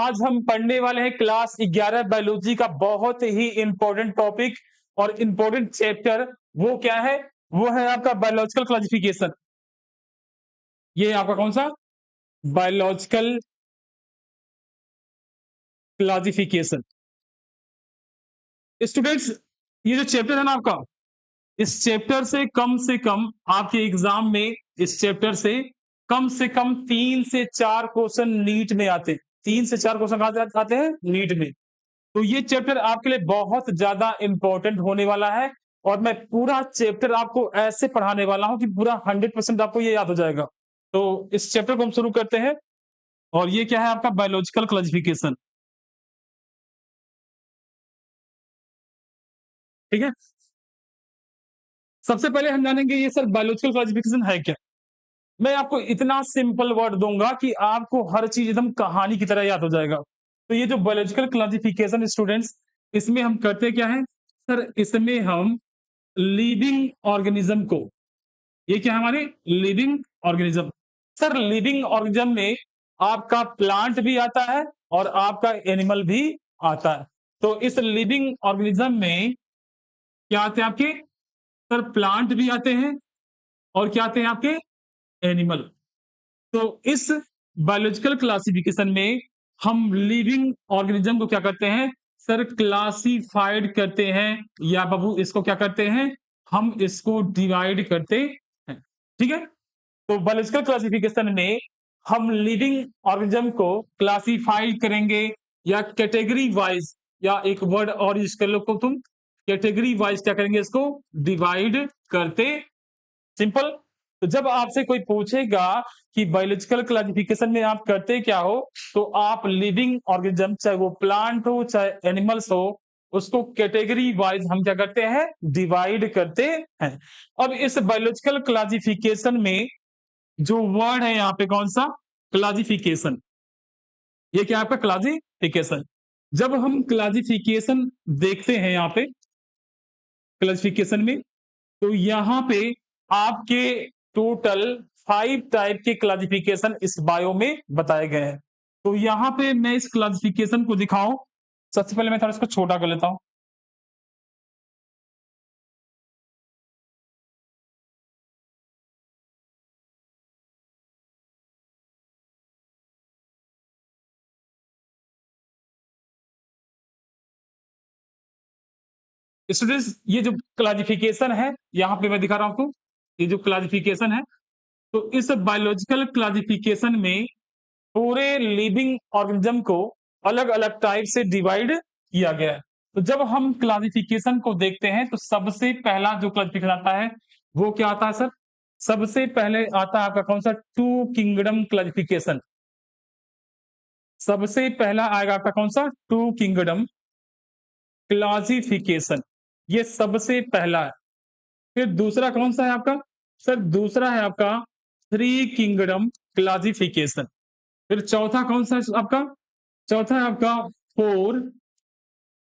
आज हम पढ़ने वाले हैं क्लास 11 बायोलॉजी का बहुत ही इंपॉर्टेंट टॉपिक और इंपॉर्टेंट चैप्टर। वो क्या है? वो है आपका बायोलॉजिकल क्लासिफिकेशन। ये आपका कौन सा? Biological classification. स्टूडेंट्स, ये जो चैप्टर है ना आपका, इस चैप्टर से कम आपके एग्जाम में इस चैप्टर से कम 3 से 4 क्वेश्चन नीट में आते हैं। 3 से 4 क्वेश्चन आते हैं नीट में। तो ये चैप्टर आपके लिए बहुत ज्यादा इंपॉर्टेंट होने वाला है और मैं पूरा चैप्टर आपको ऐसे पढ़ाने वाला हूं कि पूरा 100% आपको ये याद हो जाएगा। तो इस चैप्टर को हम शुरू करते हैं। और ये क्या है आपका? Biological classification. ठीक है। सबसे पहले हम जानेंगे ये सर बायोलॉजिकल क्लासिफिकेशन है क्या। मैं आपको इतना सिंपल वर्ड दूंगा कि आपको हर चीज एकदम कहानी की तरह याद हो जाएगा। तो ये जो बायोलॉजिकल क्लासिफिकेशन स्टूडेंट्स, इसमें हम करते क्या है सर? इसमें हम लिविंग ऑर्गेनिज्म को, ये क्या है हमारे? Living organism. Sir living organism में आपका प्लांट भी आता है और आपका एनिमल भी आता है। तो इस लिविंग ऑर्गेनिज्म में क्या आते हैं आपके? सर प्लांट भी आते हैं और क्या आते हैं आपके? एनिमल। तो इस बायोलॉजिकल क्लासिफिकेशन में हम लिविंग ऑर्गेनिज्म को क्या करते हैं सर? क्लासिफाइड करते हैं, या बाबू इसको क्या करते हैं? हम इसको डिवाइड करते हैं। ठीक है। तो बायोलॉजिकल क्लासिफिकेशन में हम लिविंग ऑर्गेनिज्म को क्लासिफाइड करेंगे या कैटेगरी वाइज, या एक वर्ड और यूज कर लो को तुम, कैटेगरी वाइज क्या करेंगे? इसको डिवाइड करते। सिंपल। तो जब आपसे कोई पूछेगा कि बायोलॉजिकल क्लासिफिकेशन में आप करते क्या हो, तो आप लिविंग ऑर्गेनिज्म, चाहे वो प्लांट हो चाहे एनिमल्स हो, उसको कैटेगरी वाइज हम क्या करते हैं? डिवाइड करते हैं। अब इस बायोलॉजिकल क्लासिफिकेशन में जो वर्ड है यहाँ पे कौन सा? क्लासिफिकेशन। ये क्या है आपका? क्लासिफिकेशन। जब हम क्लासिफिकेशन देखते हैं यहाँ पे क्लासिफिकेशन में, तो यहाँ पे आपके टोटल 5 टाइप के क्लासिफिकेशन इस बायो में बताए गए हैं। तो यहाँ पे मैं इस क्लासिफिकेशन को दिखाऊं, सबसे पहले मैं थोड़ा इसको छोटा कर लेता हूं। स्टूडेंट्स, ये जो क्लासिफिकेशन है यहाँ पे मैं दिखा रहा हूं आपको, ये जो क्लासिफिकेशन है, तो इस बायोलॉजिकल क्लासिफिकेशन में पूरे लिविंग ऑर्गेनिज्म को अलग अलग टाइप से डिवाइड किया गया है। तो जब हम क्लासिफिकेशन को देखते हैं तो सबसे पहला जो क्लासिफिकेशन आता है वो क्या आता है सर? सबसे पहले आता है आपका कौन सा? Two kingdom classification. सबसे पहला आएगा आपका कौन सा? Two kingdom classification. ये सबसे पहला है। फिर दूसरा कौन सा है आपका? सर दूसरा है आपका थ्री किंगडम क्लासिफिकेशन। फिर चौथा कौन सा है आपका? चौथा है आपका फोर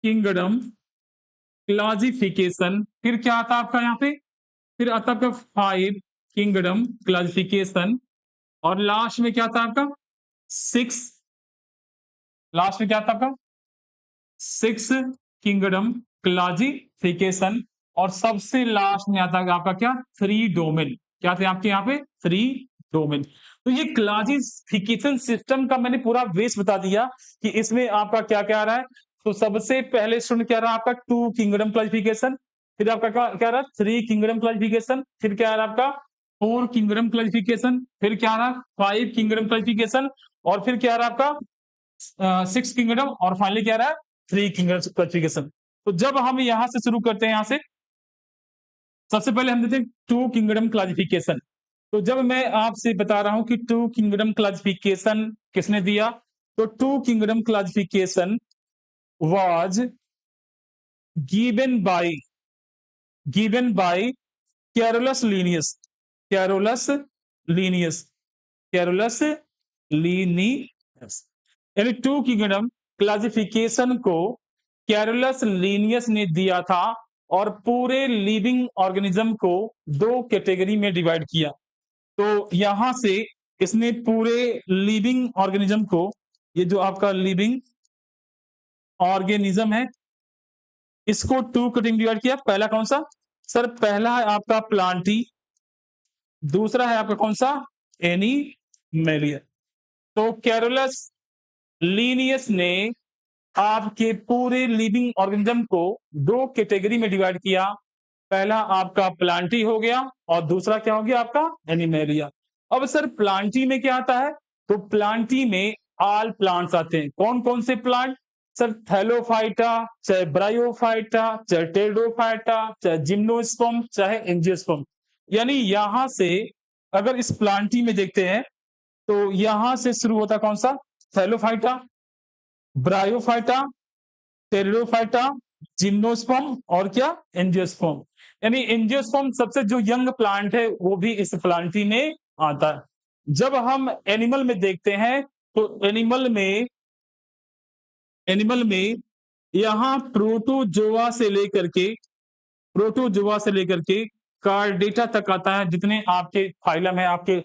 किंगडम क्लासिफिकेशन। फिर क्या आता है आपका यहाँ पे? फिर आता है आपका फाइव किंगडम क्लासिफिकेशन। और लास्ट में क्या था आपका? सिक्स। लास्ट में क्या था आपका? Six kingdom classification. और सबसे लास्ट में आता है आपका क्या? Three domain. क्या थे आपके यहाँ पे? Three domain. तो ये क्लासिफिकेशन सिस्टम का मैंने पूरा बेस बता दिया कि इसमें आपका क्या क्या आ रहा है। तो सबसे पहले स्टूडेंट क्या रहा आपका? Two kingdom classification. फिर आपका क्या रहा? Three kingdom classification. फिर क्या आ रहा आपका? Four kingdom classification. फिर क्या आ रहा? Five kingdom classification. और फिर क्या आ रहा आपका? Six kingdom. और फाइनली क्या रहा? Three kingdom classification. तो जब हम यहां से शुरू करते हैं, यहां से सबसे पहले हम देते हैं टू किंगडम क्लासिफिकेशन। तो जब मैं आपसे बता रहा हूं कि टू किंगडम क्लासिफिकेशन किसने दिया, तो two kingdom classification was given by Carolus Linnaeus. Carolus Linnaeus. Carolus Linnaeus. यानी टू किंगडम क्लासिफिकेशन को कैरोलस लीनियस ने दिया था और पूरे लिविंग ऑर्गेनिज्म को दो कैटेगरी में डिवाइड किया। तो यहां से इसने पूरे लिविंग ऑर्गेनिज्म को ये जो आपका लिविंग ऑर्गेनिज्म है, इसको 2 कैटेगरी डिवाइड किया। पहला कौन सा? सर पहला है आपका प्लांटी, दूसरा है आपका कौन सा? एनिमेलिया। तो कैरोलस लीनियस ने आपके पूरे लिविंग ऑर्गेनिज्म को 2 कैटेगरी में डिवाइड किया। पहला आपका प्लांटी हो गया और दूसरा क्या हो गया आपका? एनिमेलिया। अब सर प्लांटी में क्या आता है? तो प्लांटी में ऑल प्लांट्स आते हैं। कौन-कौन से प्लांट? सर थैलोफाइटा, चाहे ब्रायोफाइटा, चाहे टेरिडोफाइटा, चाहे जिम्नोस्पर्म, चाहे एंजियोस्पर्म। यानी यहां से अगर इस प्लांटी में देखते हैं तो यहां से शुरू होता कौन सा? थैलोफाइटा, ब्रायोफाइटा, टेरिडोफाइटा, जिम्नोस्पर्म और क्या? एंजियोस्पर्म। यानी एंजियोस्पर्म सबसे जो यंग प्लांट है वो भी इस प्लांटी में आता है। जब हम एनिमल में देखते हैं तो एनिमल में यहाँ प्रोटोजोआ से लेकर के कार्डेटा तक आता है। जितने आपके फाइलम है, आपके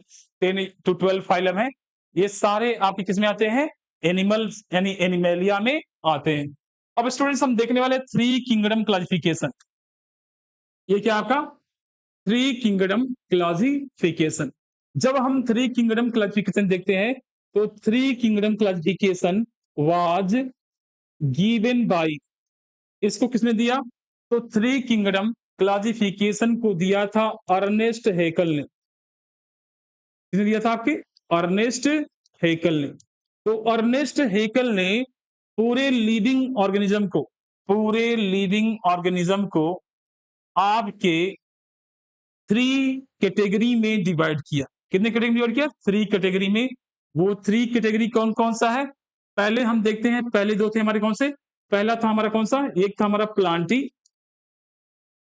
10 टू 12 फाइलम है, ये सारे आपके किसमें आते हैं? एनिमल्स यानी एनिमेलिया में आते हैं। अब स्टूडेंट्स हम देखने वाले 3 किंगडम क्लासिफिकेशन। ये क्या आपका? 3 किंगडम क्लासिफिकेशन। जब हम 3 किंगडम क्लासिफिकेशन देखते हैं तो 3 kingdom classification was given bye, इसको किसने दिया? तो 3 किंगडम क्लासिफिकेशन को दिया था अर्नेस्ट हैकल ने। किसने दिया था आपके? अर्नेस्ट हैकल ने। तो अर्नेस्ट हैकल ने पूरे लिविंग ऑर्गेनिज्म को आपके 3 कैटेगरी में डिवाइड किया। कितने कैटेगरी में डिवाइड किया? 3 कैटेगरी में। वो 3 कैटेगरी कौन-कौन सा है? पहले हम देखते हैं, पहले 2 थे हमारे कौन से? पहला था हमारा कौन सा? एक था हमारा प्लांटी,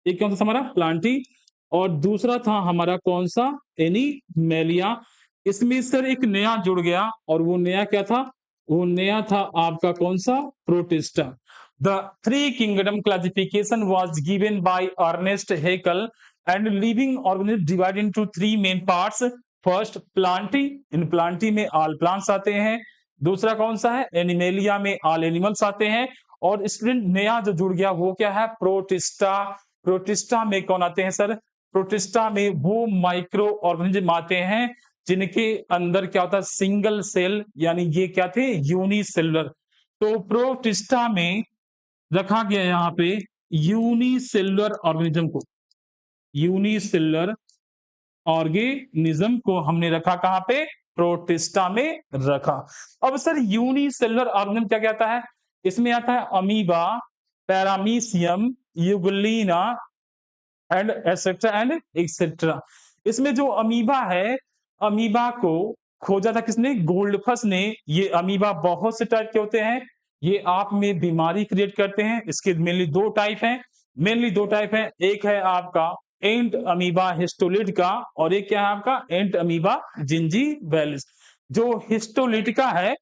एक कौन सा हमारा? प्लांटी, और दूसरा था हमारा कौन सा? एनिमेलिया। इसमें सर एक नया जुड़ गया और वो नया क्या था? वो नया था आपका कौन सा? Protista. The 3 kingdom classification was given by Ernest Haeckel and living organism divide into 3 main parts. First plantae, इन प्लांटी में ऑल प्लांट्स आते हैं। दूसरा कौन सा है? एनिमेलिया में ऑल एनिमल्स आते हैं। और स्टूडेंट नया जो जुड़ गया वो क्या है? प्रोटिस्टा। प्रोटिस्टा में कौन आते हैं सर? प्रोटिस्टा में वो माइक्रो ऑर्गेनिज्म आते हैं जिनके अंदर क्या होता है? सिंगल सेल, यानी ये क्या थे? यूनिसेलुलर। तो प्रोटिस्टा में रखा गया यहाँ पे यूनिसेलुलर ऑर्गेनिज्म को, यूनिसेलुलर ऑर्गेनिज्म को हमने रखा कहां पे? प्रोटिस्टा में रखा। अब सर यूनिसेलुलर ऑर्गेनिज्म क्या कहता है? इसमें आता है amoeba, paramecium, Euglena and etcetera and etcetera. इसमें जो अमीबा है, अमीबा को खोजा था किसने? गोल्डफस ने। ये अमीबा बहुत से टाइप के होते हैं, ये आप में बीमारी क्रिएट करते हैं। इसके मेनली दो टाइप हैं। एक है आपका एंट अमीबा हिस्टोलिट का, और एक क्या है आपका? एंट अमीबा जिंजीवैलिस। जो हिस्टोलिटिका है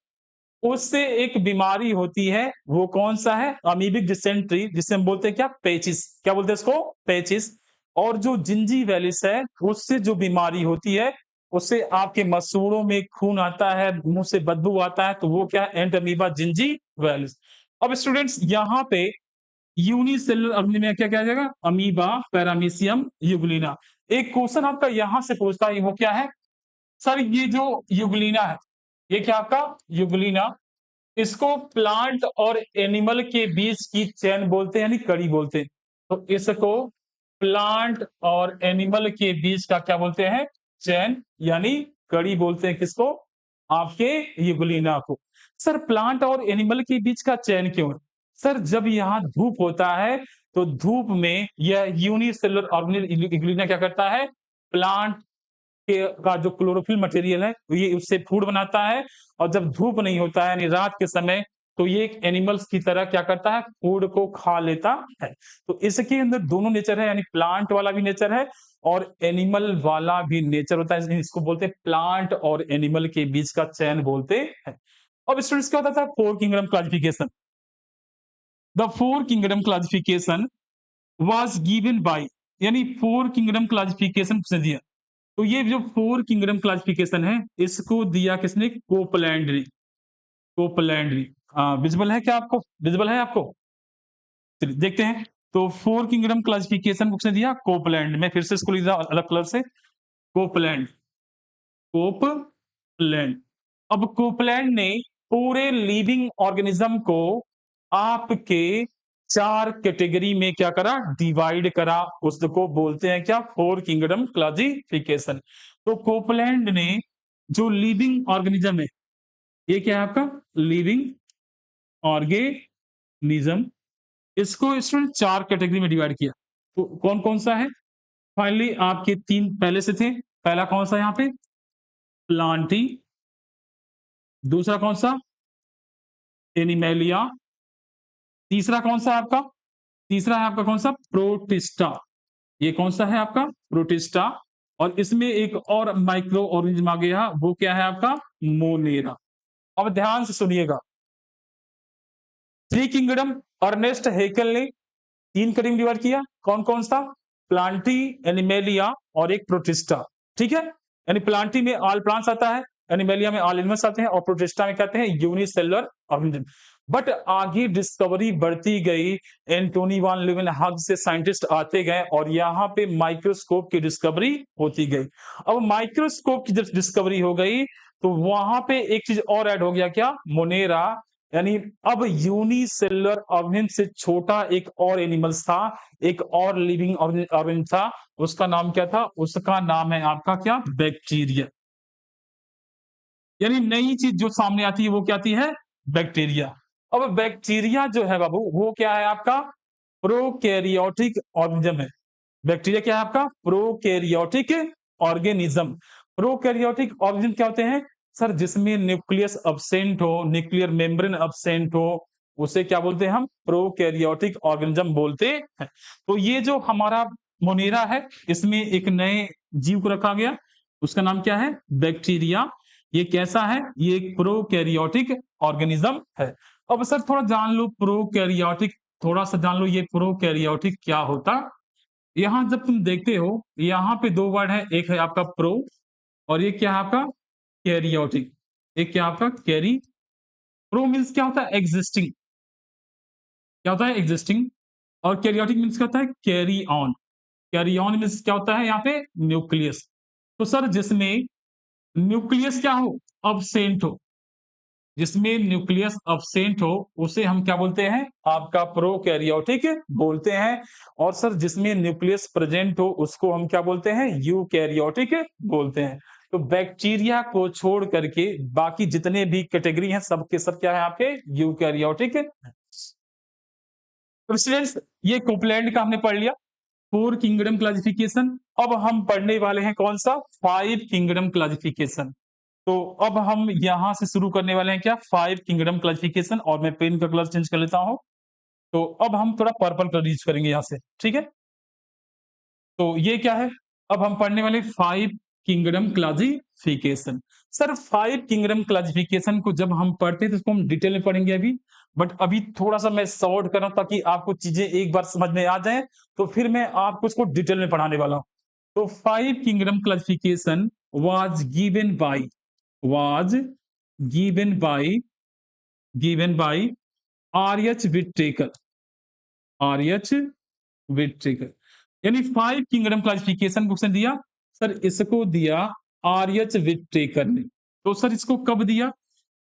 उससे एक बीमारी होती है, वो कौन सा है? अमीबिक डिसेंट्री, जिसे हम बोलते हैं क्या? पेचिस। क्या बोलते हैं इसको? पेचिस। और जो जिंजीवैलिस है उससे जो बीमारी होती है, उससे आपके मसूड़ों में खून आता है, मुंह से बदबू आता है, तो वो क्या है? एंट अमीबा जिंजीवैलिस। अब स्टूडेंट्स यहाँ पे यूनिसेलुलर अग्नि में क्या क्या जाएगा? Amoeba, paramecium, Euglena. एक क्वेश्चन आपका यहां से पूछता है, वो क्या है? सर ये जो यूग्लिना है, ये क्या आपका? यूग्लिना, इसको प्लांट और एनिमल के बीच की चेन बोलते हैं, यानी कड़ी बोलते हैं। तो इसको प्लांट और एनिमल के बीच का क्या बोलते हैं? चेन, यानी कड़ी बोलते हैं। किसको? आपके यूग्लिना को। सर प्लांट और एनिमल के बीच का चेन क्यों है? सर जब यहाँ धूप होता है तो धूप में यह यूनिसेलुलर ऑर्गेनिज्म यूग्लिना क्या करता है? प्लांट का जो क्लोरोफिल मटेरियल है ये उससे फूड बनाता है, और जब धूप नहीं होता है यानी रात के समय, तो ये एक एनिमल्स की तरह क्या करता है? फूड को खा लेता है। तो इसके अंदर दोनों नेचर है, यानी प्लांट वाला भी नेचर है और एनिमल वाला भी नेचर होता है। इसको बोलते हैं प्लांट और एनिमल के बीच का चैन बोलते हैं। अब स्टूडेंट्स क्या होता था? 4 kingdom classification. The 4 kingdom classification was given bye, यानी 4 किंगडम क्लासिफिकेशन किसने दिया? तो ये जो 4 किंगडम क्लासिफिकेशन है इसको दिया किसने? कोपलैंड ने। कोपलैंड, विजिबल है क्या आपको? विजिबल है आपको? चलिए देखते हैं। तो फोर किंगडम क्लासिफिकेशन किसने दिया? कोपलैंड। मैं फिर से इसको लिख रहा हूं अलग कलर से, कोपलैंड, कोपलैंड। अब कोपलैंड ने पूरे लिविंग ऑर्गेनिज्म को आपके 4 कैटेगरी में क्या करा? डिवाइड करा। उसको बोलते हैं क्या? Four kingdom classification. तो कोपलैंड ने जो लिविंग ऑर्गेनिज्म है, ये क्या है आपका? लिविंग ऑर्गेनिज्म, इसको इसने 4 कैटेगरी में डिवाइड किया। तो कौन-कौन सा है? फाइनली आपके 3 पहले से थे। पहला कौन सा यहाँ पे? प्लांटी। दूसरा कौन सा? एनिमेलिया। तीसरा कौन सा है आपका? तीसरा है आपका कौन सा? प्रोटिस्टा। ये कौन सा है आपका? प्रोटिस्टा। और इसमें एक और माइक्रो ऑर्गेनिज्म आ गया, वो क्या है आपका? मोनेरा। अब ध्यान से सुनिएगा। थ्री किंगडम अर्नेस्ट हेकल ने 3 कैटेगरी में डिवाइड किया। कौन-कौन सा? प्लांटी, एनिमेलिया और एक प्रोटिस्टा। ठीक है? यानी प्लांटी में ऑल प्लांट्स आता है, एनिमेलिया में ऑल एनिमल्स आते हैं और प्रोटिस्टा में कहते हैं यूनिसेलुलर ऑर्गेनिज्म। बट आगे डिस्कवरी बढ़ती गई, एंटोनी वान लीeuwenhoek से साइंटिस्ट आते गए और यहाँ पे माइक्रोस्कोप की डिस्कवरी होती गई। अब माइक्रोस्कोप की जब डिस्कवरी हो गई, तो वहां पे एक चीज और ऐड हो गया, क्या? मोनेरा। यानी अब यूनिसेलुलर ऑर्गेनिज्म से छोटा एक और एनिमल्स था, एक और लिविंग ऑर्गेनिज्म था। उसका नाम क्या था? उसका नाम है आपका क्या? बैक्टीरिया। यानी नई चीज जो सामने आती है वो क्या आती है? बैक्टीरिया। अब बैक्टीरिया जो है बाबू, वो क्या है आपका? प्रोकैरियोटिक ऑर्गेनिज्म है। बैक्टीरिया क्या है आपका? Prokaryotic organism. प्रोकैरियोटिक ऑर्गेनिज्म क्या होते हैं? सर, जिसमें न्यूक्लियस अब्सेंट हो, न्यूक्लियर मेम्ब्रेन अब्सेंट हो, उसे क्या बोलते हैं हम? प्रोकैरियोटिक ऑर्गेनिज्म बोलते हैं। तो ये जो हमारा मोनेरा है, इसमें एक नए जीव को रखा गया, उसका नाम क्या है? बैक्टीरिया। ये कैसा है? ये एक प्रोकैरियोटिक ऑर्गेनिज्म है। अब सर थोड़ा जान लो प्रोकैरियोटिक, थोड़ा सा जान लो ये प्रोकैरियोटिक क्या होता। यहाँ जब तुम देखते हो, यहाँ पे 2 वर्ड है, एक है आपका प्रो और ये क्या है आपका? कैरियोटिक। एक क्या आपका? कैरी। प्रो मीन्स क्या होता है? एग्जिस्टिंग। क्या होता है? एग्जिस्टिंग। और कैरियोटिक मीन्स क्या होता है? Carry on. Carry on means क्या होता है यहाँ पे? न्यूक्लियस। तो सर जिसमें न्यूक्लियस क्या हो? अब्सेंट हो, जिसमें न्यूक्लियस अब्सेंट हो, उसे हम क्या बोलते हैं? आपका प्रोकैरियोटिक बोलते हैं। और सर जिसमें न्यूक्लियस प्रेजेंट हो, उसको हम क्या बोलते हैं? यूकैरियोटिक बोलते हैं। तो बैक्टीरिया को छोड़ करके बाकी जितने भी कैटेगरी हैं, सब के सब क्या है आपके? यूकैरियोटिक। तो स्टूडेंट्स, ये कोपलैंड का हमने पढ़ लिया, फोर किंगडम क्लासिफिकेशन। अब हम पढ़ने वाले हैं कौन सा? 5 किंगडम क्लासिफिकेशन। तो अब हम यहां से शुरू करने वाले हैं क्या? 5 किंगडम क्लासिफिकेशन। और मैं पेन का कलर चेंज कर लेता हूं। तो अब हम थोड़ा पर्पल कलर यूज करेंगे यहां से, ठीक है? तो ये क्या है? अब हम पढ़ने वाले 5 kingdom classification. Sir 5 kingdom classification को जब हम पढ़ते हैं तो इसको हम डिटेल में पढ़ेंगे अभी। बट अभी थोड़ा सा मैं शॉर्ट कर रहा हूं ताकि आपको चीजें एक बार समझ में आ जाए, तो फिर मैं आपको इसको डिटेल में पढ़ाने वाला हूं। तो 5 kingdom classification was was given by R.H. Whittaker। R.H. Whittaker यानी 5 किंगडम क्लासिफिकेशन को किसने दिया? सर इसको दिया R.H. Whittaker ने। तो सर इसको कब दिया?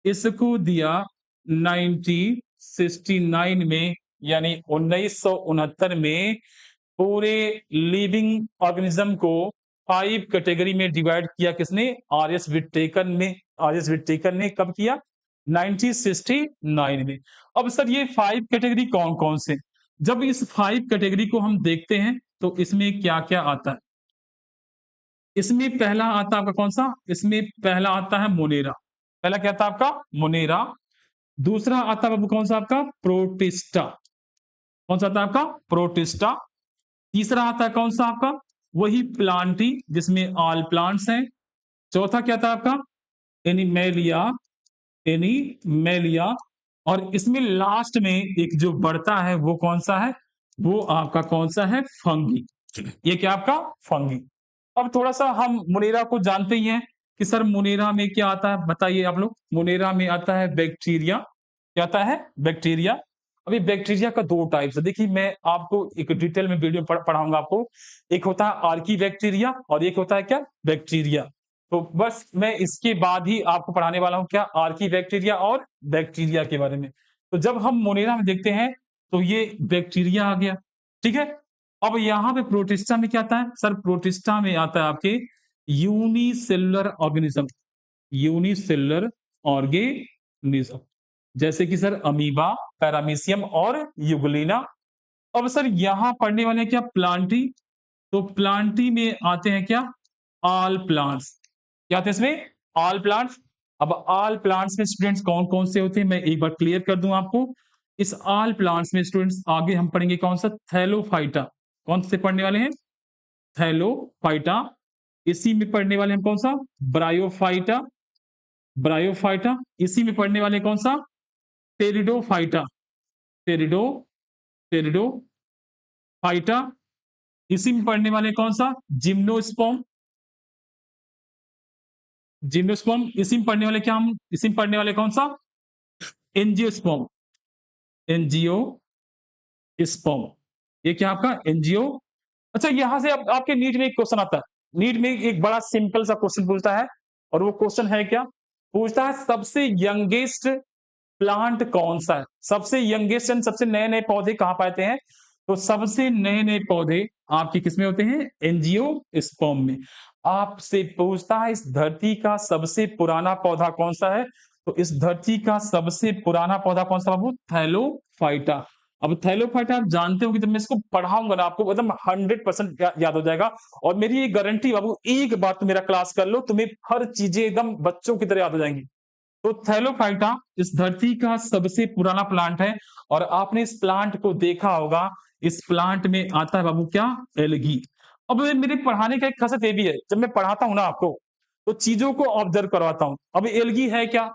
इसको दिया 1969 में, यानी 1969 में। पूरे लिविंग ऑर्गेनिज्म को 5 कैटेगरी में डिवाइड किया किसने? आर.एस. विट्टेकर ने। आर.एस. विट्टेकर ने कब किया? 1969 में। अब सर ये 5 कैटेगरी कौन-कौन से? जब इस 5 कैटेगरी को हम देखते हैं तो इसमें क्या-क्या आता है? इसमें पहला आता है आपका कौन सा? इसमें पहला आता है मोनेरा। पहला क्या आता है आपका? मोनेरा। दूसरा आता है बाबू कौन सा आपका? प्रोटिस्टा। कौन सा आता है आपका? प्रोटिस्टा। तीसरा आता है कौन सा आपका? वही प्लांटी, जिसमें ऑल प्लांट्स हैं। चौथा क्या था आपका? एनिमेलिया। एनिमेलिया। और इसमें लास्ट में एक जो बढ़ता है वो कौन सा है? वो आपका कौन सा है? फंगी। ये क्या आपका? फंगी। अब थोड़ा सा हम मुनेरा को जानते ही हैं, कि सर मोनेरा में क्या आता है? बताइए आप लोग। मोनेरा में आता है बैक्टीरिया। क्या आता है? बैक्टीरिया। अभी बैक्टीरिया का 2 टाइप्स है। देखिए मैं आपको एक डिटेल में वीडियो पढ़ाऊँगा आपको। एक होता है आर्की बैक्टीरिया और एक होता है क्या? बैक्टीरिया। तो बस मैं इसके बाद ही आपको पढ़ाने वाला हूँ क्या? आर्की बैक्टीरिया और बैक्टीरिया के बारे में। तो जब हम मोनेरा में देखते हैं, तो ये बैक्टीरिया आ गया, ठीक है? अब यहाँ पे प्रोटिस्टा में क्या आता है? सर प्रोटिस्टा में आता है आपके यूनिसेलुलर ऑर्गेनिज्म। यूनिसेलुलर ऑर्गेनिज्म जैसे कि सर अमीबा, पैरामीशियम और यूग्लिना। अब सर यहाँ पढ़ने वाले हैं क्या? प्लांटी। तो प्लांटी में आते हैं क्या? All plants. क्या आते हैं इसमें? All plants. अब ऑल प्लांट्स में स्टूडेंट्स कौन-कौन से होते हैं मैं एक बार क्लियर कर दूं आपको। इस ऑल प्लांट्स में स्टूडेंट्स आगे हम पढ़ेंगे कौन सा? थैलोफाइटा। कौन से पढ़ने वाले हैं? थैलोफाइटा। इसी में पढ़ने वाले हम कौन सा? ब्रायोफाइटा। ब्रायोफाइटा। इसी में पढ़ने वाले कौन सा? टेरिडोफाइटा। टेरिडो टेरिडोफाइटा। इसी में पढ़ने वाले कौन सा? जिम्नोस्पर्म। जिम्नोस्पर्म। इसी में पढ़ने वाले क्या हम? इसी में पढ़ने वाले कौन सा? एंजियोस्पर्म। एंजियोस्पर्म। ये क्या आपका? एंजियो। अच्छा यहाँ से अब आपके नीट में एक क्वेश्चन आता है। नीट में एक बड़ा सिंपल सा क्वेश्चन पूछता है और वो क्वेश्चन है क्या? पूछता है सबसे यंगेस्ट प्लांट कौन सा है? सबसे यंगेस्ट एंड सबसे नए-नए पौधे कहाँ पाते हैं? तो सबसे नए-नए पौधे आपके किसमें होते हैं? एंजियोस्पर्म में। आपसे पूछता है इस धरती का सबसे पुराना पौधा कौन-सा है? तो इस धरती का सबसे पुराना पौधा कौन-सा बाबू? थैलोफाइटा। अब थैलोफाइटा आप जानते हो कि जब मैं इसको पढ़ाऊँगा ना आपको एकदम 100% याद हो जाएगा और मेरी ये गारंटी बाबू एक बार तुम मेरा क्लास कर लो, तुम्हें हर चीज़ें एकदम बच्चों की तरह याद हो जाएँगी। तो थैलोफाइटा इस धरती का सबसे पुराना प्लांट है और आपने इस प्लांट को देखा होगा। इस प्लांट में आता है बाबू क्या? एल्गी। अब ये मेरे पढ़ाने का एक खासियत ये भी है, जब मैं पढ़ाता हूँ ना आपको, तो चीज़ों को ऑब्जर्व करवाता हूँ। अब एल्गी है क्या?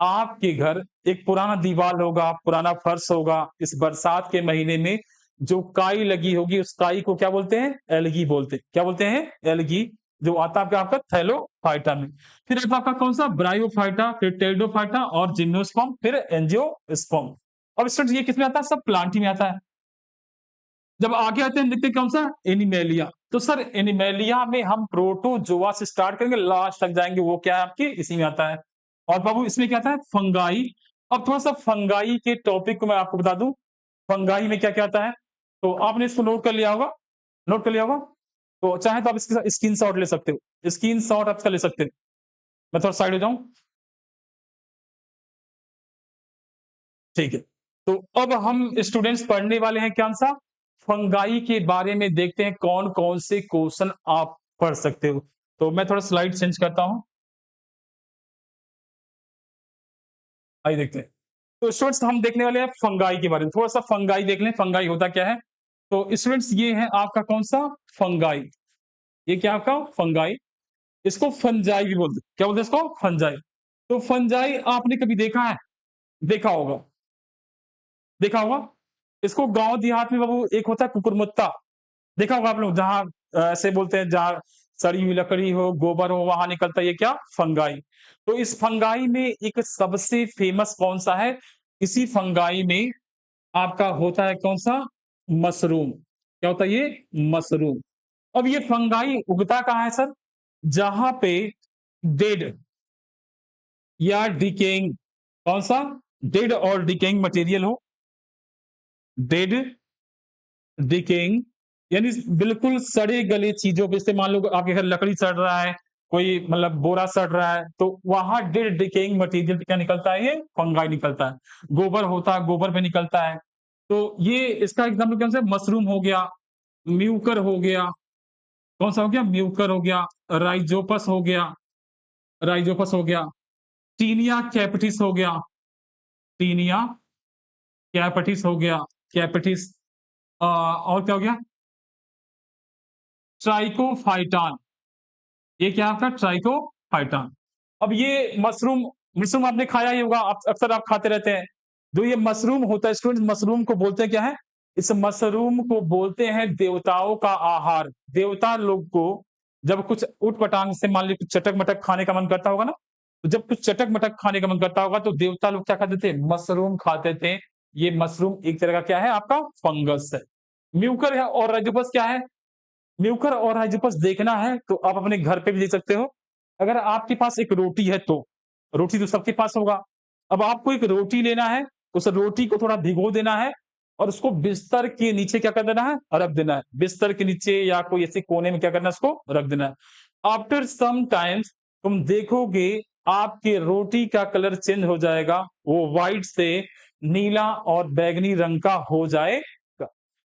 आपके घर एक पुराना दीवार होगा, पुराना फर्श होगा, इस बरसात के महीने में जो काई लगी होगी, उस काई को क्या बोलते हैं? एल्गी बोलते हैं। क्या बोलते हैं? एल्गी। जो आता है आपका थैलोफाइटा में। फिर आता है आपका कौन-सा? ब्रायोफाइटा, फिर टेरिडोफाइटा और जिम्नोस्पर्म, फिर एंजियोस्पर्म। अब स्टूडेंट्स ये किसमें आता है? सब प्लांट ही में आता है। जब आगे आते हैं देखते हैं कौन-सा? एनिमेलिया। तो सर एनिमेलिया में हम प्रोटोजोआ से स्टार्ट करेंगे, लास्ट तक जाएँगे, वो क्या है आपके? इसी में आता है। और बाबू इसमें क्या आता है? फंगाई। अब थोड़ा-सा फंगाई के टॉपिक को मैं आपको बता दूँ, फंगाई में क्या-क्या आता है? तो आपने इसको नोट कर लिया होगा? नोट कर लिया होगा? तो चाहे तो आप इसके साथ स्क्रीनशॉट ले सकते हो। स्क्रीनशॉट आप इसका ले सकते हो। मैं थोड़ा साइड हो जाऊँ? ठीक है। तो अब हम स्टूडेंट्स पढ़ने वाले हैं कौन-सा? फंगाई के बारे में देखते हैं कौन-कौन से क्वेश्चन आप पढ़ सकते हो। तो मैं थोड़ा स्लाइड चेंज करता हूँ। आइए देखते हैं। तो स्टूडेंट्स हम देखने वाले हैं फंगाई के बारे में। थोड़ा-सा फंगाई देख लें, फंगाई होता क्या है? तो स्टूडेंट्स ये है आपका कौन-सा? फंगाई। ये क्या है आपका? फंगाई। इसको फंजाई भी बोलते हैं। क्या बोलते हैं इसको? फंजाई। तो फंजाई आपने कभी देखा है? देखा होगा। देखा होगा? इसको गाँव देहात में बाबू एक होता है कुकुरमुत्ता। देखा होगा आप लोग जहाँ ऐसे बोलते हैं जहाँ सड़ी हुई लकड़ी हो, गोबर हो, वहाँ निकलता है ये क्या? फंगाई। तो इस फंगाई में एक सबसे फेमस कौन-सा है? इसी फंगाई में आपका होता है कौन-सा? मशरूम। क्या होता है ये? मशरूम। अब ये फंगाई उगता कहाँ है सर? जहाँ पे डेड या डिकेइंग कौन-सा? डेड और डिकेइंग मटेरियल हो। डेड डिकेइंग यानी बिल्कुल सड़े-गले चीज़ों पे जैसे मान लो आपके घर लकड़ी सड़ रहा है, कोई मतलब बोरा सड़ रहा है, तो वहाँ डेड डिकेइंग मटीरियल क्या निकलता है? ये फंगाई निकलता है। गोबर होता है, गोबर पे निकलता है। तो ये इसका एग्ज़ाम्पल कौन सा है? मशरूम हो गया, म्यूकर हो गया, कौन-सा हो गया? म्यूकर हो गया, राइज़ोपस हो गया, राइज़ोपस हो गया, टीनिया कैपिटिस हो गया, टीनिया कैपिटिस हो गया, कैपिटिस और क्या हो गया? ट्राइकोफाइटान। ये क्या है आपका? ट्राइकोफाइटान। अब ये मशरूम मशरूम आपने खाया ही होगा, आप अक्सर आप खाते रहते हैं। जो ये मशरूम होता है स्टूडेंट्स मशरूम को बोलते हैं क्या है? इस मशरूम को बोलते हैं देवताओं का आहार। देवता लोग को जब कुछ ऊट-पटांग से मान लीजिए कुछ चटक-मटक खाने का मन करता होगा ना, तो जब कुछ चटक-मटक खाने का मन करता होगा तो देवता लोग क्या खाते थे? मशरूम खाते थे। ये मशरूम एक तरह का क्या है आपका फंगस है। म्यूकर है और राइजोपस क्या है? म्यूकर और राइजोपस देखना है तो आप अपने घर पे भी देख सकते हो। अगर आपके पास एक रोटी है तो, रोटी तो सबके पास होगा। अब आपको एक रोटी लेना है, उस रोटी को थोड़ा भिगो देना है और उसको बिस्तर के नीचे क्या कर देना है? रख देना है। बिस्तर के नीचे या कोई ऐसे कोने में क्या करना है उसको रख देना है। आफ्टर सम टाइम्स तुम देखोगे आपके रोटी का कलर चेंज हो जाएगा, वो व्हाइट से नीला और बैंगनी रंग का हो जाएगा।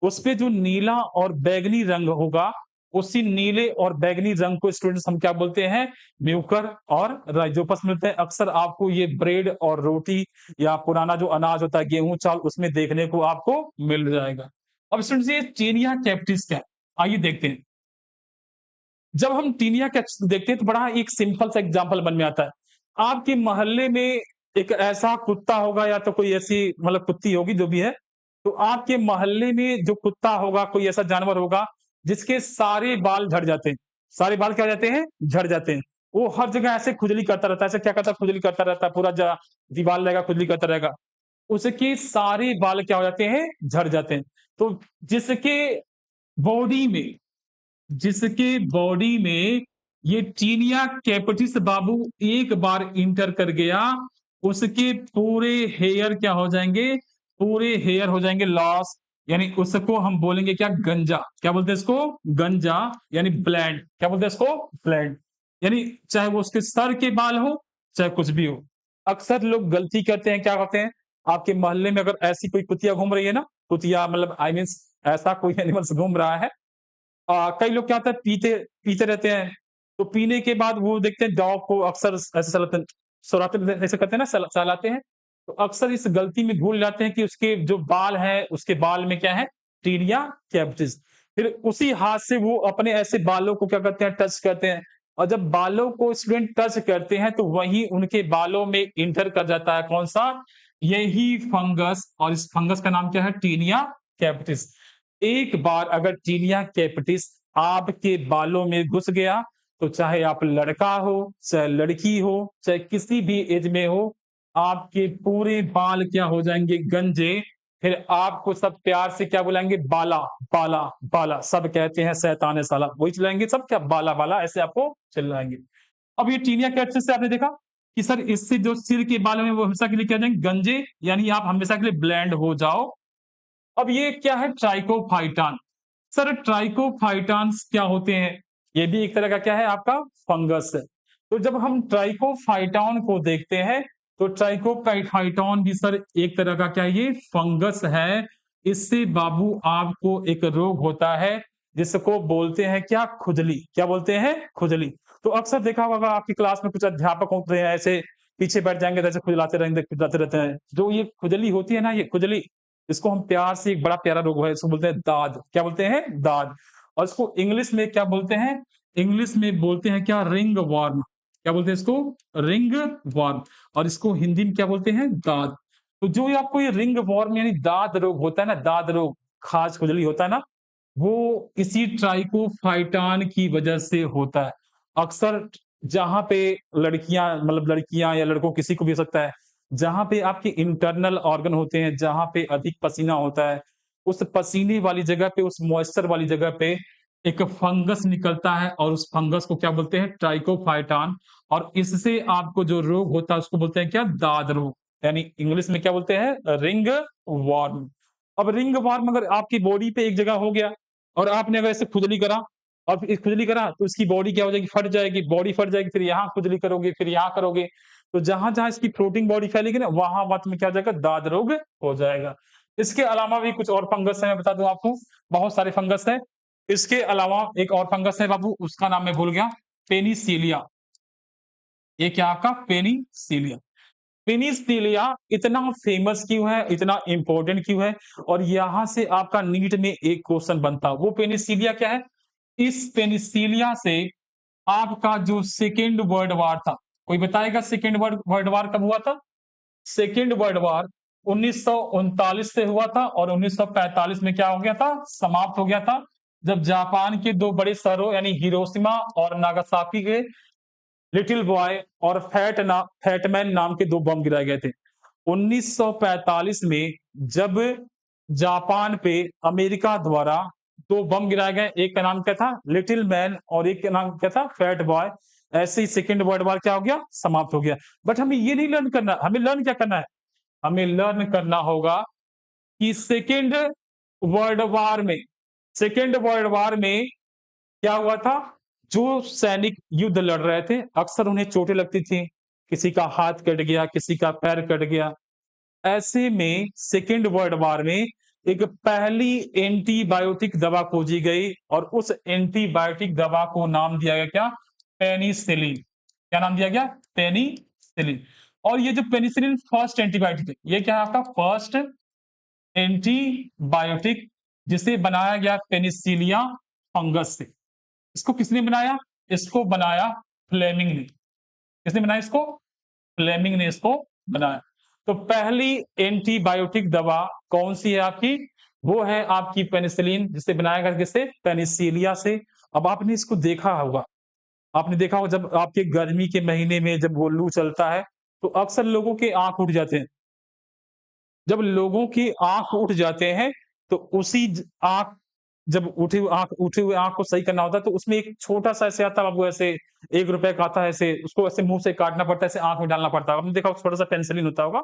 उसपे जो नीला और बैंगनी रंग होगा, उसी नीले और बैंगनी रंग को स्टूडेंट्स हम क्या बोलते हैं? म्यूकर और राइजोपस मिलते हैं। अक्सर आपको ये ब्रेड और रोटी या पुराना जो अनाज होता है गेहूँ, चावल उसमें देखने को आपको मिल जाएगा। अब स्टूडेंट्स ये टीनिया कैपिटिस क्या है? आइए देखते हैं। जब हम टीनिया कैप्स देखते हैं तो बड़ा एक सिंपल सा एग्जांपल मन में आता है। आपके मोहल्ले में एक ऐसा कुत्ता होगा या तो कोई ऐसी मतलब कुत्ती होगी जो भी है, तो आपके मोहल्ले में जो कुत्ता होगा, कोई ऐसा जानवर होगा जिसके सारे बाल झड़ जाते हैं। सारे बाल क्या हो जाते हैं? झड़ जाते हैं। वो हर जगह ऐसे खुजली करता रहता है, ऐसे क्या करता है खुजली करता रहता है, पूरा दीवार रहेगा खुजली करता रहेगा। उसके सारे बाल क्या हो जाते हैं? झड़ जाते हैं। तो जिसके बॉडी में जिसके बॉडी में ये टीनिया कैपिटिस बाबू एक बार इंटर कर गया, उसके पूरे हेयर क्या हो जाएँगे? पूरे हेयर हो जाएँगे लॉस, यानी उसको हम बोलेंगे क्या? गंजा। क्या बोलते हैं इसको? गंजा यानी ब्लैंड। क्या बोलते हैं इसको? ब्लैंड। यानी चाहे वो उसके सर के बाल हो, चाहे कुछ भी हो। अक्सर लोग गलती करते हैं, क्या करते हैं? आपके मोहल्ले में अगर ऐसी कोई कुतिया घूम रही है ना, कुतिया मतलब आई मीन्स ऐसा कोई एनिमल्स घूम रहा है, कई लोग क्या होता है पीते पीते रहते हैं, तो पीने के बाद वो देखते हैं डॉग को अक्सर ऐसे ऐसे करते हैं ना सहलाते हैं, तो अक्सर इस गलती में भूल जाते हैं कि उसके जो बाल हैं, उसके बाल में क्या है? Tinea capitis. फिर उसी हाथ से वो अपने ऐसे बालों को क्या करते हैं? टच करते हैं और जब बालों को स्टूडेंट टच करते हैं, तो वहीं उनके बालों में इंटर कर जाता है कौन-सा? यही फंगस और इस फंगस का नाम क्या है? Tinea capitis. एक बार अगर टीनिया कैपिटिस आपके बालों में घुस गया, तो चाहे आप लड़का हो, चाहे लड़की हो, चाहे किसी भी एज में हो, आपके पूरे बाल क्या हो जाएँगे? गंजे। फिर आपको सब प्यार से क्या बुलाएँगे? बाला, बाला, बाला। सब कहते हैं शैतान है साला, वही चिल्लाएँगे सब क्या बाला, बाला ऐसे आपको चिल्लाएँगे। अब ये टीनिया कैपिटिस से आपने देखा कि सर इससे जो सिर के बाल हैं वो हमेशा के लिए क्या हो जाएँगे? गंजे, यानी आप हमेशा के लिए ब्लेंड हो जाओ। अब ये क्या है ट्राइकोफाइटान। सर ट्राइकोफाइटान्स क्या होते हैं? ये भी एक तरह का क्या है आपका फंगस है। तो जब हम ट्राइकोफाइटॉन को देखते हैं, तो ट्राइकोफाइटॉन भी सर एक तरह का क्या है ये फंगस है। इससे बाबू आपको एक रोग होता है जिसको बोलते हैं क्या? खुजली। क्या बोलते हैं? खुजली। तो अक्सर देखा होगा आपकी क्लास में कुछ अध्यापक होते हैं ऐसे पीछे बैठ जाएँगे तो ऐसे खुजलाते रहते हैं। जो ये खुजली होती है ना ये खुजली, इसको हम प्यार से एक बड़ा प्यारा रोग है, इसको बोलते हैं दाद। क्या बोलते हैं? दाद। और इसको इंग्लिश में क्या बोलते हैं? इंग्लिश में बोलते हैं क्या? Ring worm. क्या बोलते हैं इसको? Ring worm. और इसको हिंदी में क्या बोलते हैं? दाद। तो जो ये आपको ये रिंग वर्म यानी दाद रोग होता है ना, दाद रोग, खाज खुजली होता है ना, वो इसी ट्राइकोफाइटान की वजह से होता है। अक्सर जहाँ पे लड़कियाँ या लड़कों किसी को भी हो सकता है, जहाँ पे आपके इंटरनल ऑर्गन होते हैं, जहाँ पे अधिक पसीना होता है, उस पसीने वाली जगह पे, उस मॉइस्चर वाली जगह पे एक फंगस निकलता है और उस फंगस को क्या बोलते हैं? ट्राइकोफाइटान। और इससे आपको जो रोग होता है उसको बोलते हैं क्या? दाद रोग। यानी इंग्लिश में क्या बोलते हैं? Ring worm. अब रिंग वर्म अगर आपकी बॉडी पे एक जगह हो गया और आपने अगर ऐसे खुजली करा और फिर खुजली करा तो इसकी बॉडी क्या हो जाएगी? फट जाएगी, बॉडी फट जाएगी, फिर यहाँ खुजली करोगे, फिर यहाँ करोगे। तो जहाँ-जहाँ इसकी फ्लोटिंग बॉडी फैलेगी ना, वहाँ में क्या हो जाएगा? दाद रोग हो जाएगा। इसके अलावा भी कुछ और फंगस है, मैं बता दूँ आपको, बहुत सारे फंगस हैं। इसके अलावा एक और फंगस है बाबू, उसका नाम मैं भूल गया, पेनिसिलिया। ये क्या आपका? पेनिसिलिया। पेनिसिलिया इतना फेमस क्यों है, इतना इम्पोर्टेंट क्यों है? और यहाँ से आपका नीट में एक क्वेश्चन बनता है, वो पेनिसिलिया क्या है? इस पेनिसिलिया से आपका जो सेकंड वर्ल्ड वॉर था, कोई बताएगा सेकंड वर्ल्ड वर्ल्ड वॉर कब हुआ था? सेकंड वर्ल्ड वॉर 1939 से हुआ था और 1945 में क्या हो गया था? समाप्त हो गया था। जब जापान के दो बड़े शहरों यानी हिरोशिमा और नागासाकी के लिटिल बॉय और फैटमैन नाम के दो बम गिराए गए थे। 1945 में जब जापान पे अमेरिका द्वारा दो बम गिराए गए, एक का नाम क्या था लिटिल मैन और एक का नाम क्या था फैट बॉय। ऐसे ही सेकेंड वर्ल्ड वॉर क्या हो गया, समाप्त हो गया। बट हमें ये नहीं लर्न करना, हमें लर्न क्या करना है, हमें लर्न करना होगा कि सेकेंड वर्ल्ड वॉर में क्या हुआ था। जो सैनिक युद्ध लड़ रहे थे अक्सर उन्हें चोटें लगती थी, किसी का हाथ कट गया, किसी का पैर कट गया। ऐसे में सेकेंड वर्ल्ड वॉर में एक पहली एंटीबायोटिक दवा खोजी गई और उस एंटीबायोटिक दवा को नाम दिया गया क्या, पेनिसिलिन। क्या नाम दिया गया, पेनिसिलिन। और ये जो पेनिसिलिन फर्स्ट एंटीबायोटिक है, ये क्या है आपका फर्स्ट एंटीबायोटिक, जिसे बनाया गया पेनिसिलिया फंगस से। इसको किसने बनाया, इसको बनाया फ्लेमिंग ने। किसने बनाया इसको, फ्लेमिंग ने इसको बनाया। तो पहली एंटीबायोटिक दवा कौन सी है आपकी, वो है आपकी पेनिसिलिन, जिसे बनाया गया किससे, पेनिसिलिया से। अब आपने इसको देखा होगा, आपने देखा होगा जब आपके गर्मी के महीने में जब वो लू चलता है तो अक्सर लोगों के आंख उठ जाते हैं। जब लोगों की आंख उठ जाते हैं तो उसी आंख, जब उठे हुए आंख को सही करना होता है तो उसमें एक छोटा सा ऐसे आता है, आपको ऐसे 1 रुपए का आता है, ऐसे उसको ऐसे मुंह से काटना पड़ता है, ऐसे आंख में डालना पड़ता है। आपने देखा छोटा सा पेंसिलिन होता होगा,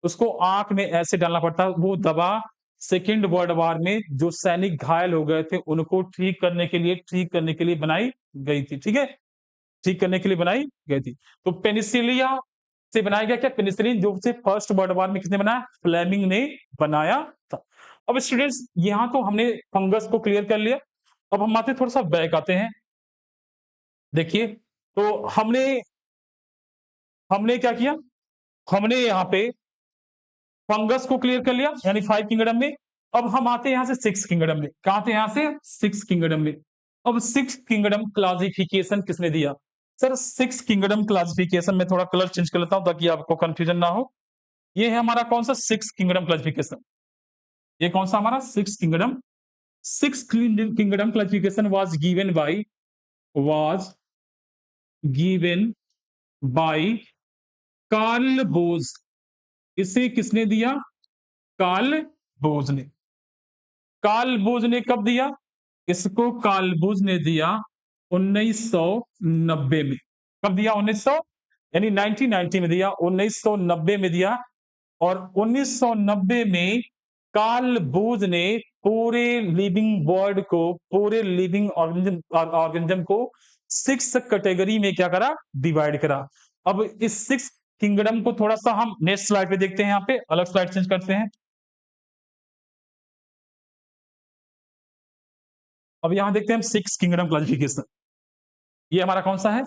उसको आंख में ऐसे डालना पड़ता है। वो दवा सेकेंड वर्ल्ड वॉर में जो सैनिक घायल हो गए थे उनको ठीक करने के लिए बनाई गई थी। ठीक है, ठीक करने के लिए बनाई गई थी। तो पेनिसिलिया से बनाया गया क्या, पेनिसिलिन, जो से फर्स्ट वर्ल्ड वॉर में किसने बनाया, फ्लेमिंग ने बनाया था। अब स्टूडेंट्स यहां तो हमने फंगस को क्लियर कर लिया। अब हम आते थोड़ा सा बैक आते हैं। देखिए, तो हमने हमने क्या किया, हमने यहाँ पे फंगस को क्लियर कर लिया यानी 5 किंगडम में। अब हम आते हैं यहां से 6 किंगडम में। कहा आते हैं यहां से 6 किंगडम में। अब 6 किंगडम क्लासिफिकेशन किसने दिया, सर 6 किंगडम क्लासिफिकेशन में थोड़ा कलर चेंज कर लेता हूं ताकि आपको कंफ्यूजन ना हो। ये है हमारा कौन सा 6 किंगडम क्लासिफिकेशन, ये कौन सा हमारा 6 kingdom. 6 kingdom classification was given by Carl Woese. इसे किसने दिया, कार्ल बोज ने। कार्ल बोज ने कब दिया, इसको कार्ल बोज ने दिया 1990 में। कब दिया, 1900 यानी 1990 में दिया, 1990 में दिया। और 1990 में कार्ल बोज ने पूरे लिविंग वर्ल्ड को, पूरे लिविंग ऑर्गेनिज्म को 6 कैटेगरी में क्या करा, डिवाइड करा। अब इस 6 किंगडम को थोड़ा सा हम नेक्स्ट स्लाइड पे देखते हैं, यहाँ पे अलग स्लाइड चेंज करते हैं। अब यहां देखते हैं हम 6 किंगडम क्लासिफिकेशन। ये हमारा कौन सा है,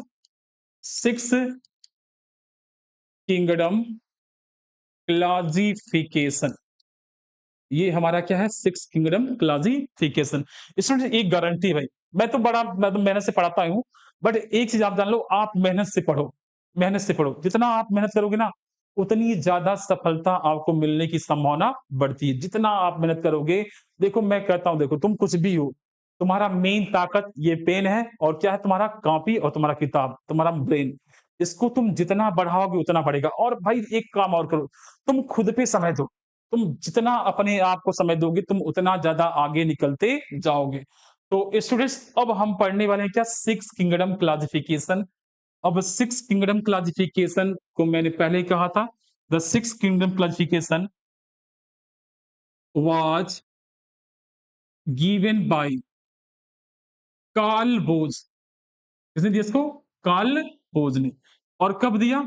6 किंगडम क्लासिफिकेशन। ये हमारा क्या है, 6 किंगडम क्लासिफिकेशन। इसमें एक गारंटी है भाई, मैं तो मेहनत से पढ़ाता हूं, बट एक चीज आप जान लो, आप मेहनत से पढ़ो, मेहनत से पढ़ो। जितना आप मेहनत करोगे ना उतनी ज्यादा सफलता आपको मिलने की संभावना बढ़ती है। जितना आप मेहनत करोगे, देखो मैं कहता हूं, देखो तुम कुछ भी हो, तुम्हारा मेन ताकत ये पेन है, और क्या है, तुम्हारा कॉपी और तुम्हारा किताब, तुम्हारा ब्रेन। इसको तुम जितना बढ़ाओगे उतना बढ़ेगा। और भाई एक काम और करो, तुम खुद पे समय दो। तुम जितना अपने आप को समय दोगे तुम उतना ज्यादा आगे निकलते जाओगे। तो स्टूडेंट्स अब हम पढ़ने वाले हैं क्या, 6 किंगडम क्लासिफिकेशन। अब 6 किंगडम क्लासिफिकेशन को मैंने पहले ही कहा था, the 6 kingdom classification was given by Carl Woese. किसने दिया इसको, कार्ल बोज ने। और कब दिया,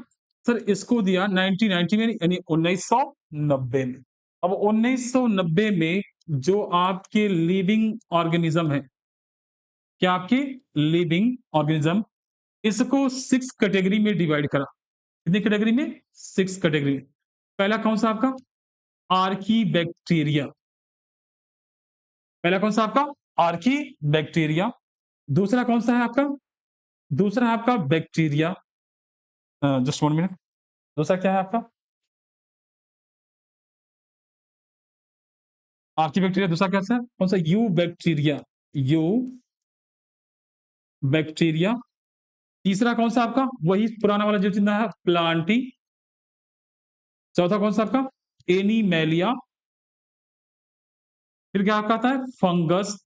सर इसको दिया 1990 में यानी 1990 में। अब 1990 में जो आपके लिविंग ऑर्गेनिज्म है, क्या आपके लिविंग ऑर्गेनिज्म, इसको 6 कैटेगरी में डिवाइड करा। कितनी कैटेगरी में, 6 कैटेगरी। पहला कौन सा आपका, आर्की बैक्टीरिया। पहला कौन सा आपका, आर्की बैक्टीरिया। दूसरा कौन सा है आपका, दूसरा है आपका बैक्टीरिया, जस्ट 1 मिनट। दूसरा क्या है आपका, आर्की बैक्टीरिया। दूसरा क्या है, कौन सा, यू बैक्टीरिया। You bacteria. तीसरा कौन सा आपका वही पुराना वाला जो चिन्ह है प्लांटी। चौथा कौन सा आपका एनीमेलिया। फिर क्या आपका आता है फंगस।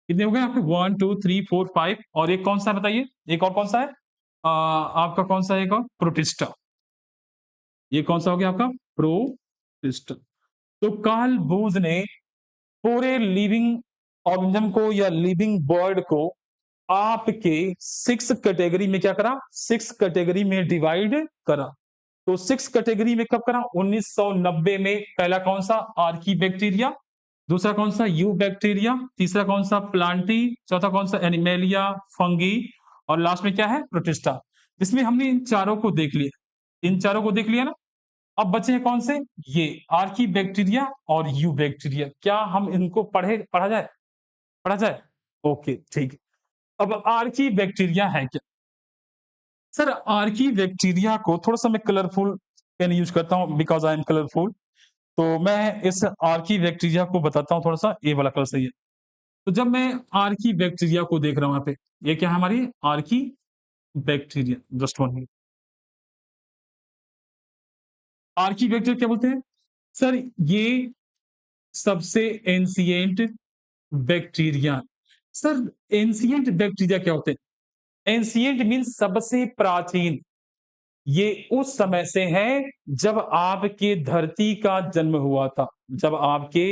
कितने हो गए आपके 1 2 3 4 5 और एक कौन सा है बताइए एक और कौन सा है आपका कौन सा है एक और प्रोटिस्टा। ये कौन सा हो गया आपका प्रोटिस्टा। तो कार्ल बूज ने पूरे लिविंग ऑर्गेनिज्म को या लिविंग बर्ड को आपके 6 कैटेगरी में क्या करा 6 कैटेगरी में डिवाइड करा। तो 6 कैटेगरी में कब करा 1990 में। पहला कौन सा आर्की बैक्टीरिया, दूसरा कौन सा यू बैक्टीरिया, तीसरा कौन सा प्लांटी, चौथा कौन सा एनिमेलिया फंगी और लास्ट में क्या है प्रोटिस्टा। इसमें हमने इन चारों को देख लिया इन चारों को देख लिया ना। अब बचे हैं कौन से ये आर्की बैक्टीरिया और यू बैक्टीरिया। क्या हम इनको पढ़ा जाए ओके ठीक है। अब आर्की बैक्टीरिया है क्या सर। आर्की बैक्टीरिया को थोड़ा सा मैं कलरफुल पेन यूज करता हूं बिकॉज आई एम कलरफुल। तो मैं इस आर्की बैक्टीरिया को बताता हूं थोड़ा सा ये वाला कलर सही है। तो जब मैं आर्की बैक्टीरिया को देख रहा हूं यहाँ पे ये क्या है हमारी Archie bacteria just one minute. Archie bacteria क्या बोलते हैं सर ये सबसे ancient bacteria. Sir ancient bacteria क्या होते हैं एंशिएंट मीन्स सबसे प्राचीन। ये उस समय से है जब आपके धरती का जन्म हुआ था जब आपके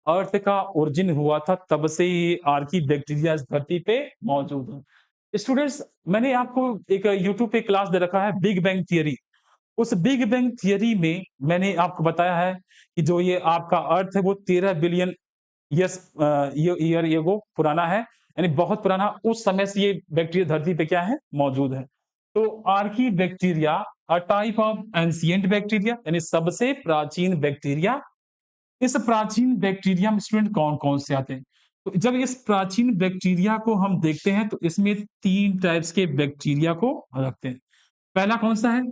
अर्थ का ओरिजिन हुआ था तब से ये आर्की बैक्टीरिया इस धरती पे मौजूद है। स्टूडेंट्स मैंने आपको एक यूट्यूब पे क्लास दे रखा है बिग बैंग थियरी। उस बिग बैंग थियरी में मैंने आपको बताया है कि जो ये आपका अर्थ है वो 13 बिलियन यस ईयर ये वो पुराना है यानी बहुत पुराना उस समय से ये बैक्टीरिया धरती पे क्या है मौजूद है। तो Archie bacteria a type of ancient bacteria यानी सबसे प्राचीन बैक्टीरिया। इस प्राचीन बैक्टीरिया में स्टूडेंट कौन कौन से आते हैं तो जब इस प्राचीन बैक्टीरिया को हम देखते हैं तो इसमें 3 टाइप्स के बैक्टीरिया को रखते हैं। पहला कौन सा है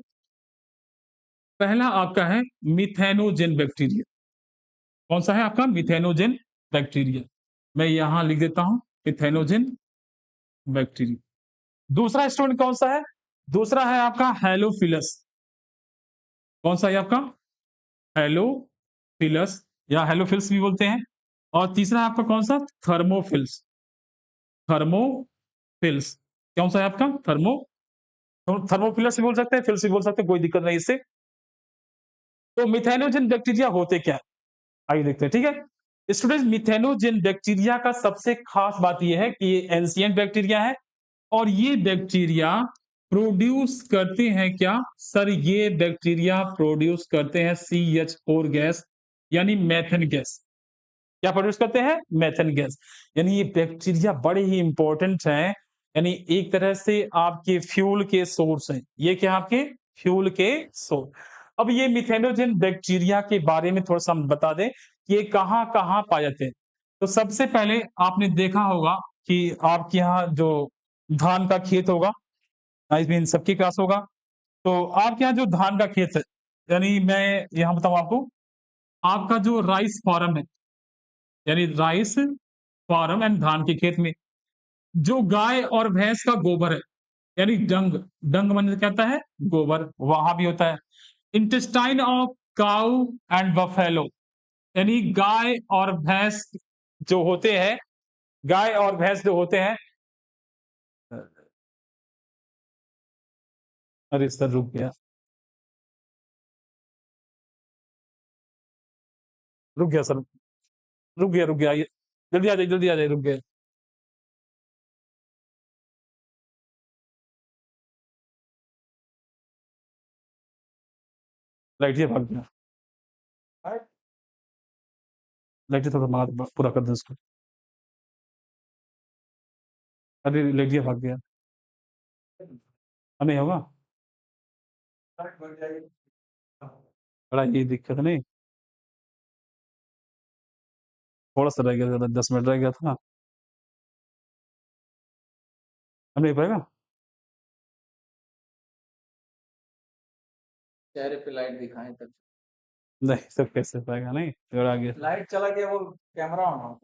पहला आपका है मिथेनोजेन बैक्टीरिया। कौन सा है आपका मिथेनोजेन बैक्टीरिया। मैं यहां लिख देता हूं मिथेनोजेन बैक्टीरिया। दूसरा स्टूडेंट कौन सा है दूसरा है आपका हेलोफिलस। कौन सा है आपका हेलोफिलस या हेलोफिल्स भी बोलते हैं। और तीसरा आपका कौन सा थर्मोफिल्स थर्मोफिल्स। कौन सा है आपका थर्मोफिलस भी बोल सकते हैं फिल्स भी बोल सकते हैं कोई दिक्कत नहीं इससे। तो मिथेनोजेन बैक्टीरिया होते क्या है आइए देखते हैं ठीक है। स्टूडेंट मिथेनोजेन बैक्टीरिया का सबसे खास बात यह है कि ये एंशिएंट बैक्टीरिया है और ये बैक्टीरिया प्रोड्यूस करते हैं क्या सर ये बैक्टीरिया प्रोड्यूस करते हैं CH4 गैस यानी मेथेन गैस। क्या प्रोड्यूस करते हैं मेथेन गैस। यानी ये बैक्टीरिया बड़े ही इंपॉर्टेंट हैं यानी एक तरह से आपके फ्यूल के सोर्स हैं ये क्या आपके फ्यूल के सोर्स। अब ये मिथेनोजेन बैक्टीरिया के बारे में थोड़ा सा हम बता दें कि ये कहाँ कहाँ पाए जाते हैं। तो सबसे पहले आपने देखा होगा कि आपके यहाँ जो धान का खेत होगा आई मीन सबके पास होगा। तो आपके यहाँ जो धान का खेत है यानी मैं यहाँ बताऊं आपको आपका जो राइस फार्म है यानी राइस फार्म एंड धान के खेत में जो गाय और भैंस का गोबर है यानी डंग डंग मन कहता है गोबर वहां भी होता है। Intestine of cow and buffalo यानी गाय और भैंस जो होते हैं गाय और भैंस जो होते हैं अरे सर रुक गया सर रुक गया ये जल्दी आ जाइए रुक गया। लाइट ये भाग गया लाइट थोड़ा पूरा कर दे उसको। अरे लाइट ये भाग गया नहीं होगा बड़ा ये दिक्कत नहीं थोड़ा सा रह गया 10 मिनट रह गया था। अब नहीं पाएगा चेहरे पे लाइट दिखाएं तब नहीं सब कैसे पाएगा नहीं आ गया लाइट चला गया वो कैमरा ऑन हो